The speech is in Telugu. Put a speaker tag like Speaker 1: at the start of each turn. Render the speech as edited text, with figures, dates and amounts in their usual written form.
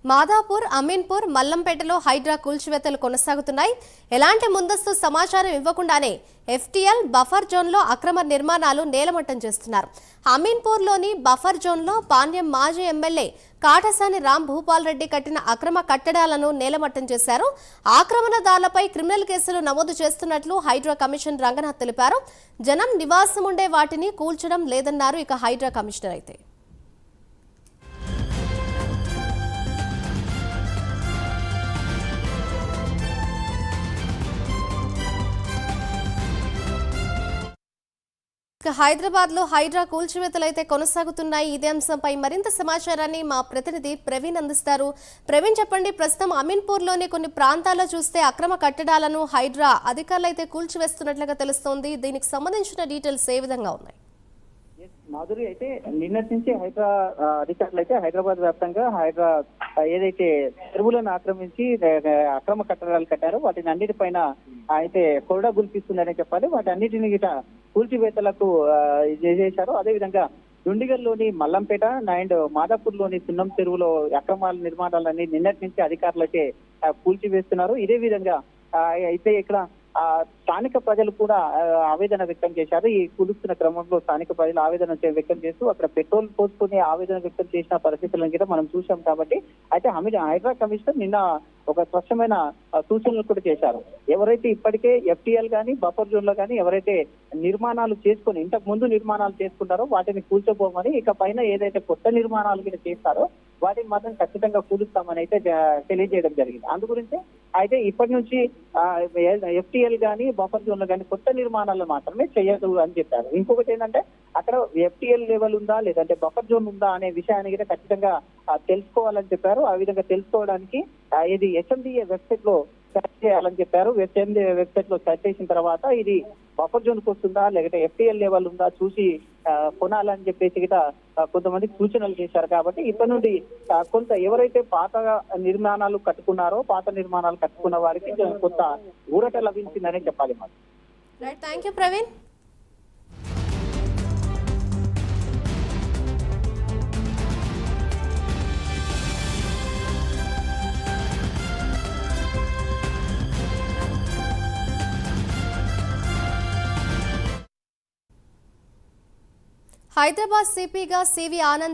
Speaker 1: మాదాపూర్, అమీన్పూర్, మల్లంపేటలో హైడ్రా కూల్చివేతలు కొనసాగుతున్నాయి. ఎలాంటి ముందస్తు సమాచారం ఇవ్వకుండానే ఎఫ్టీఎల్ బఫర్ జోన్లో అక్రమ నిర్మాణాలు నేలమట్టం చేస్తున్నారు. అమీన్పూర్లోని బఫర్ జోన్లో పాణ్యం మాజీ ఎమ్మెల్యే కాటసాని రామ్ భూపాల్ రెడ్డి కట్టిన అక్రమ కట్టడాలను నేలమట్టం చేశారు. ఆక్రమణదారులపై క్రిమినల్ కేసులు నమోదు చేస్తున్నట్లు హైడ్రా కమిషన్ రంగనాథ్ తెలిపారు. జనం నివాసం ఉండే వాటిని కూల్చడం లేదన్నారు. ఇక హైడ్రా కమిషనర్ అయితే హైదరాబాద్ లో హైడ్రా కూల్చివేతలు అయితే కొనసాగుతున్నాయి. ఇదే అంశంపై మరింత సమాచారాన్ని మా ప్రతినిధి ప్రవీణ్ అందిస్తారు. ప్రవీణ్, చెప్పండి, ప్రస్తుతం అమీన్పూర్ లోని కొన్ని ప్రాంతాల్లో చూస్తే అక్రమ కట్టడాలను హైడ్రా అధికారులు అయితే కూల్చివేస్తున్నట్లుగా తెలుస్తోంది. దీనికి సంబంధించిన డీటెయిల్స్ ఏ విధంగా ఉన్నాయి?
Speaker 2: మాధురి, అయితే నిన్నటి నుంచి హైడ్రా అధికారులు అయితే హైదరాబాద్ వ్యాప్తంగా హైడ్రా ఏదైతే చెరువులను ఆక్రమించి అక్రమ కట్టడాలు కట్టారో వాటిని అన్నిటిపైన అయితే కొరడా గుల్పిస్తుందనే చెప్పాలి. వాటి అన్నిటిని గిట కూల్చివేతలకు చేశారు. అదేవిధంగా దుండిగల్లోని మల్లంపేట అండ్ మాదాపూర్ లోని సున్నం చెరువులో అక్రమాల నిర్మాణాలన్నీ నిన్నటి నుంచి అధికారులైతే కూల్చివేస్తున్నారు. ఇదే విధంగా అయితే ఇక్కడ స్థానిక ప్రజలు కూడా ఆవేదన వ్యక్తం చేశారు. ఈ కూలుస్తున్న క్రమంలో స్థానిక ప్రజలు ఆవేదన వ్యక్తం చేస్తూ అక్కడ పెట్రోల్ పోసుకుని ఆవేదన వ్యక్తం చేసిన పరిస్థితులను కూడా మనం చూసాం. కాబట్టి అయితే హైడ్రా కమిషనర్ నిన్న ఒక స్పష్టమైన సూచనలు కూడా చేశారు. ఎవరైతే ఇప్పటికే ఎఫ్టీఎల్ కానీ బఫర్ జోన్ లో కానీ ఎవరైతే నిర్మాణాలు చేసుకుని ఇంతకు ముందు నిర్మాణాలు చేసుకుంటారో వాటిని కూల్చోబోమని, ఇక పైన ఏదైతే కొత్త నిర్మాణాలు కూడా చేస్తారో వాటిని మాత్రం ఖచ్చితంగా కూలుస్తామని అయితే తెలియజేయడం జరిగింది. అందుగురించి అయితే ఇప్పటి నుంచి ఎఫ్టీఎల్ కానీ బఫర్ జోన్ లో కానీ కొత్త నిర్మాణాలు మాత్రమే చేయదు అని చెప్పారు. ఇంకొకటి ఏంటంటే అక్కడ ఎఫ్టీఎల్ లెవెల్ ఉందా లేదంటే బఫర్ జోన్ ఉందా అనే విషయాన్ని కూడా ఖచ్చితంగా తెలుసుకోవాలని చెప్పారు. ఆ విధంగా తెలుసుకోవడానికి ఇది హెచ్ఎండిఏ వెబ్సైట్ లో సెర్చ్ చేయాలని చెప్పారు. హెచ్ఎండిఏ వెబ్సైట్ లో సెర్చ్ చేసిన తర్వాత ఇది బఫర్ జోన్ కు వస్తుందా లేకపోతే ఎఫ్టీఎల్ లెవెల్ ఉందా చూసి కొనాలని చెప్పేసి గిట కొంతమందికి సూచనలు చేశారు. కాబట్టి ఇప్పటి నుండి కొంత ఎవరైతే పాత నిర్మాణాలు కట్టుకున్న వారికి కొంత ఊరట లభించిందనే చెప్పాలి.
Speaker 1: Thank you Praveen. హైదరాబాద్ సిపిగా సివి ఆనంద్